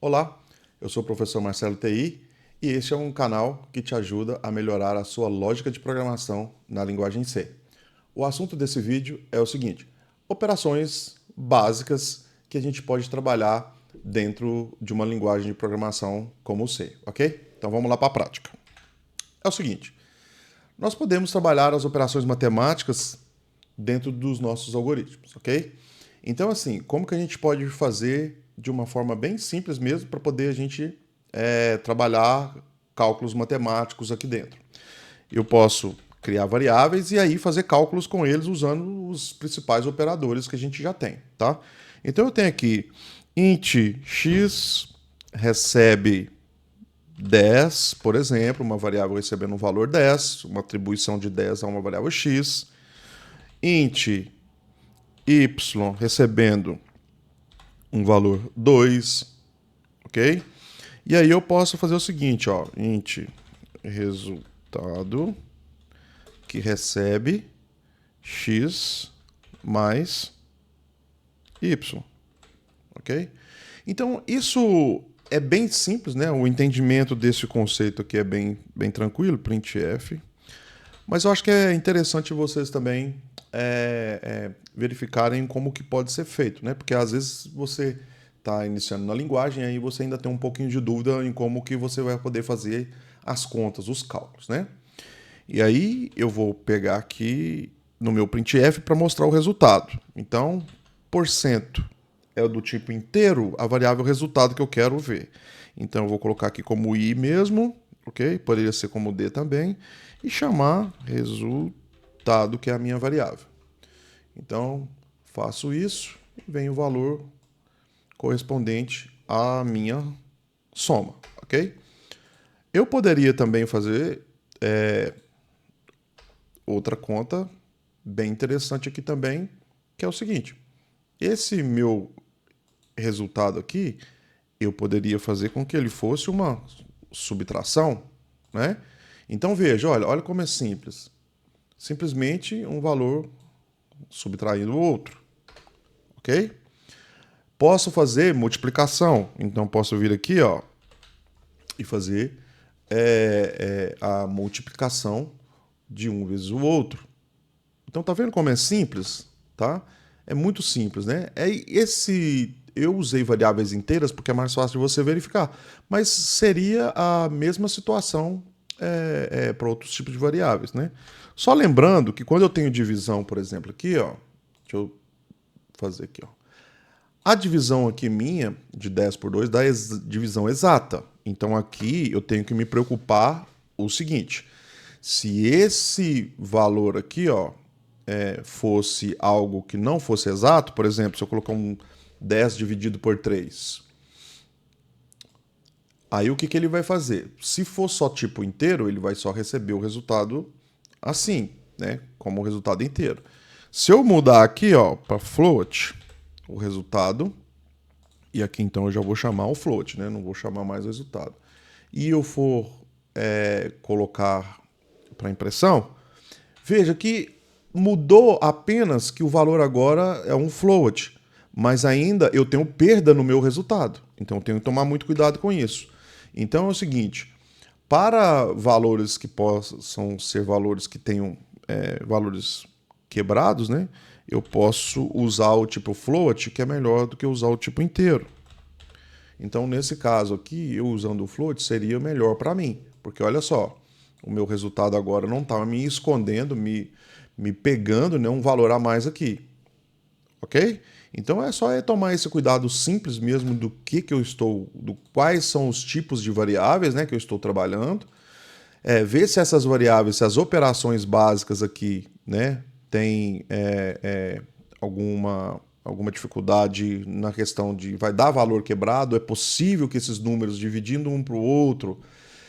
Olá, eu sou o professor Marcelo TI e este é um canal que te ajuda a melhorar a sua lógica de programação na linguagem C. O assunto desse vídeo é o seguinte: operações básicas que a gente pode trabalhar dentro de uma linguagem de programação como o C, ok? Então vamos lá para a prática. É o seguinte: nós podemos trabalhar as operações matemáticas dentro dos nossos algoritmos, ok? Então, assim, como que a gente pode fazer de uma forma bem simples mesmo para poder a gente trabalhar cálculos matemáticos aqui dentro? Eu posso criar variáveis e aí fazer cálculos com eles usando os principais operadores que a gente já tem, tá? Então eu tenho aqui int x recebe 10, por exemplo, uma variável recebendo um valor 10, uma atribuição de 10 a uma variável x, int y recebendo um valor 2, ok? E aí eu posso fazer o seguinte, ó, int resultado que recebe x mais y, ok? Então isso é bem simples, né? O entendimento desse conceito aqui é bem tranquilo, printf. Mas eu acho que é interessante vocês também verificarem como que pode ser feito, né? Porque às vezes você está iniciando na linguagem e aí você ainda tem um pouquinho de dúvida em como que você vai poder fazer as contas, os cálculos, né? E aí eu vou pegar aqui no meu printf para mostrar o resultado. Então, porcento é do tipo inteiro, a variável resultado que eu quero ver. Então eu vou colocar aqui como i mesmo, ok? Poderia ser como d também, e chamar resultado, que é a minha variável. Então faço isso e vem o valor correspondente à minha soma, ok? Eu poderia também fazer outra conta bem interessante aqui também, que é o seguinte: esse meu resultado aqui, eu poderia fazer com que ele fosse uma subtração, né? Então veja, olha como é simples. Simplesmente um valor subtraindo o outro, ok? Posso fazer multiplicação, então posso vir aqui, ó, e fazer a multiplicação de um vezes o outro. Então tá vendo como é simples, tá? É muito simples, né? Eu usei variáveis inteiras porque é mais fácil de você verificar, mas seria a mesma situação para outros tipos de variáveis, né? Só lembrando que quando eu tenho divisão, por exemplo, aqui, ó, deixa eu fazer aqui, ó. A divisão aqui minha de 10 por 2 dá divisão exata. Então aqui eu tenho que me preocupar o seguinte: se esse valor aqui, ó, fosse algo que não fosse exato, por exemplo, se eu colocar um 10 dividido por 3, aí o que ele vai fazer? Se for só tipo inteiro, ele vai só receber o resultado assim, né? Como o resultado inteiro. Se eu mudar aqui, ó, para float, o resultado, e aqui então eu já vou chamar o float, né? Não vou chamar mais o resultado. E eu for colocar para impressão, veja que mudou apenas que o valor agora é um float, mas ainda eu tenho perda no meu resultado. Então eu tenho que tomar muito cuidado com isso. Então é o seguinte: para valores que possam ser valores que tenham valores quebrados, né? Eu posso usar o tipo float, que é melhor do que usar o tipo inteiro. Então, nesse caso aqui, eu usando o float seria melhor para mim, porque olha só, o meu resultado agora não está me escondendo, me pegando, né, um valor a mais aqui, ok? Então é só tomar esse cuidado simples mesmo do que eu estou, do quais são os tipos de variáveis, né, que eu estou trabalhando, ver se essas variáveis, se as operações básicas aqui, né, tem alguma dificuldade na questão de vai dar valor quebrado, é possível que esses números dividindo um para o outro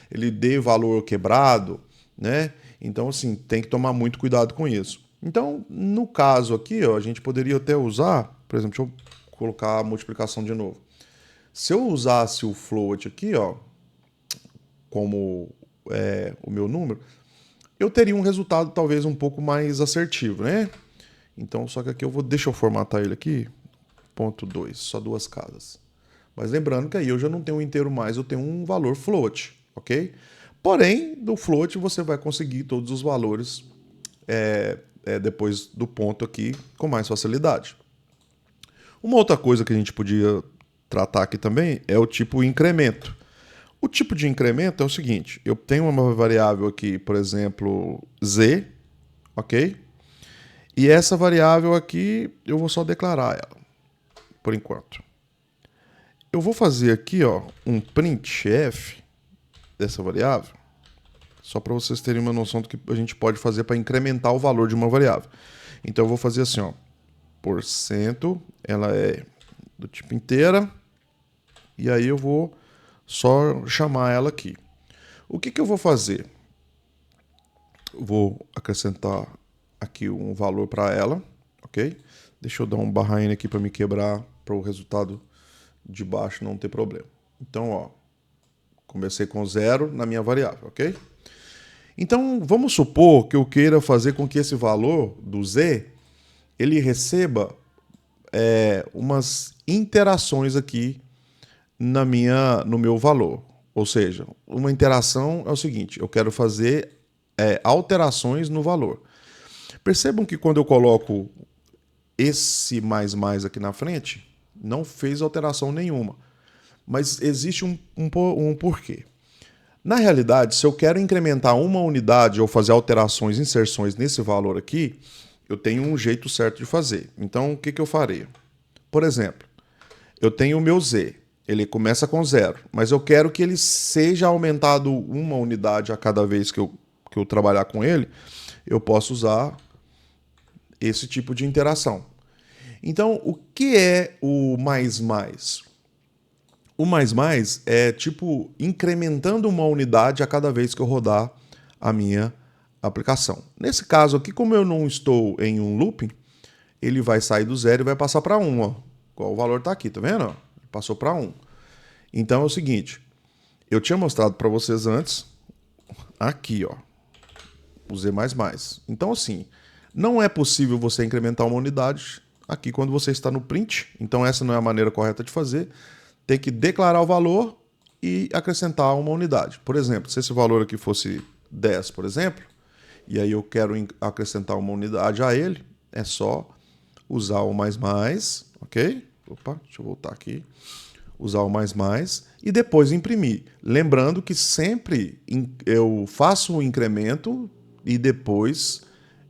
ele dê valor quebrado, né? Então assim, tem que tomar muito cuidado com isso. Então, no caso aqui, ó, a gente poderia até usar, por exemplo, deixa eu colocar a multiplicação de novo. Se eu usasse o float aqui, ó, como o meu número, eu teria um resultado talvez um pouco mais assertivo, né? Então, só que aqui deixa eu formatar ele aqui, ponto 2, só duas casas. Mas lembrando que aí eu já não tenho um inteiro mais, eu tenho um valor float, ok? Porém, do float você vai conseguir todos os valores depois do ponto aqui com mais facilidade. Uma outra coisa que a gente podia tratar aqui também é o tipo incremento. O tipo de incremento é o seguinte, eu tenho uma variável aqui, por exemplo, z, ok? E essa variável aqui eu vou só declarar ela, por enquanto. Eu vou fazer aqui um printf dessa variável, só para vocês terem uma noção do que a gente pode fazer para incrementar o valor de uma variável. Então eu vou fazer assim, %, ela é do tipo inteira, e aí eu vou só chamar ela aqui. O que eu vou fazer? Vou acrescentar aqui um valor para ela, ok? Deixa eu dar um /n aqui para me quebrar, para o resultado de baixo não ter problema. Então, comecei com 0 na minha variável, ok? Então, vamos supor que eu queira fazer com que esse valor do z, ele receba umas interações aqui no meu valor. Ou seja, uma interação é o seguinte, eu quero fazer alterações no valor. Percebam que quando eu coloco esse mais aqui na frente, não fez alteração nenhuma. Mas existe um porquê. Na realidade, se eu quero incrementar uma unidade ou fazer alterações, inserções nesse valor aqui, eu tenho um jeito certo de fazer. Então, o que eu farei? Por exemplo, eu tenho o meu z, ele começa com 0, mas eu quero que ele seja aumentado uma unidade a cada vez que eu trabalhar com ele, eu posso usar esse tipo de interação. Então, o que é o mais? O mais é tipo incrementando uma unidade a cada vez que eu rodar a minha aplicação. Nesse caso aqui, como eu não estou em um looping, ele vai sair do 0 e vai passar para 1. Igual o valor está aqui, tá vendo? Passou para 1. Então é o seguinte, eu tinha mostrado para vocês antes, aqui, o Z++. Então assim, não é possível você incrementar uma unidade aqui quando você está no print, então essa não é a maneira correta de fazer. Tem que declarar o valor e acrescentar uma unidade. Por exemplo, se esse valor aqui fosse 10, por exemplo, e aí eu quero acrescentar uma unidade a ele, é só usar o mais, ok? Opa, deixa eu voltar aqui. Usar o mais e depois imprimir. Lembrando que sempre eu faço o incremento e depois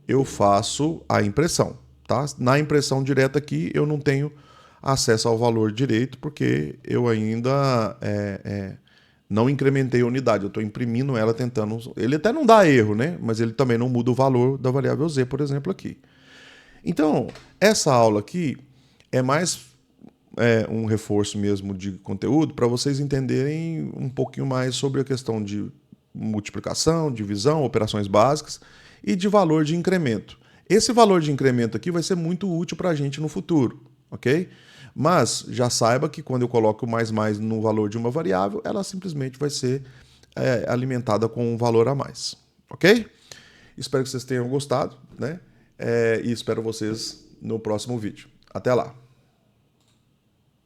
eu faço a impressão. Tá? Na impressão direta aqui eu não tenho acesso ao valor direito porque eu ainda não incrementei a unidade. Eu estou imprimindo ela tentando... Ele até não dá erro, né? Mas ele também não muda o valor da variável z, por exemplo, aqui. Então, essa aula aqui é mais um reforço mesmo de conteúdo para vocês entenderem um pouquinho mais sobre a questão de multiplicação, divisão, operações básicas e de valor de incremento. Esse valor de incremento aqui vai ser muito útil para a gente no futuro, ok? Mas já saiba que quando eu coloco o mais no valor de uma variável, ela simplesmente vai ser alimentada com um valor a mais, ok? Espero que vocês tenham gostado, né? E espero vocês no próximo vídeo. Até lá!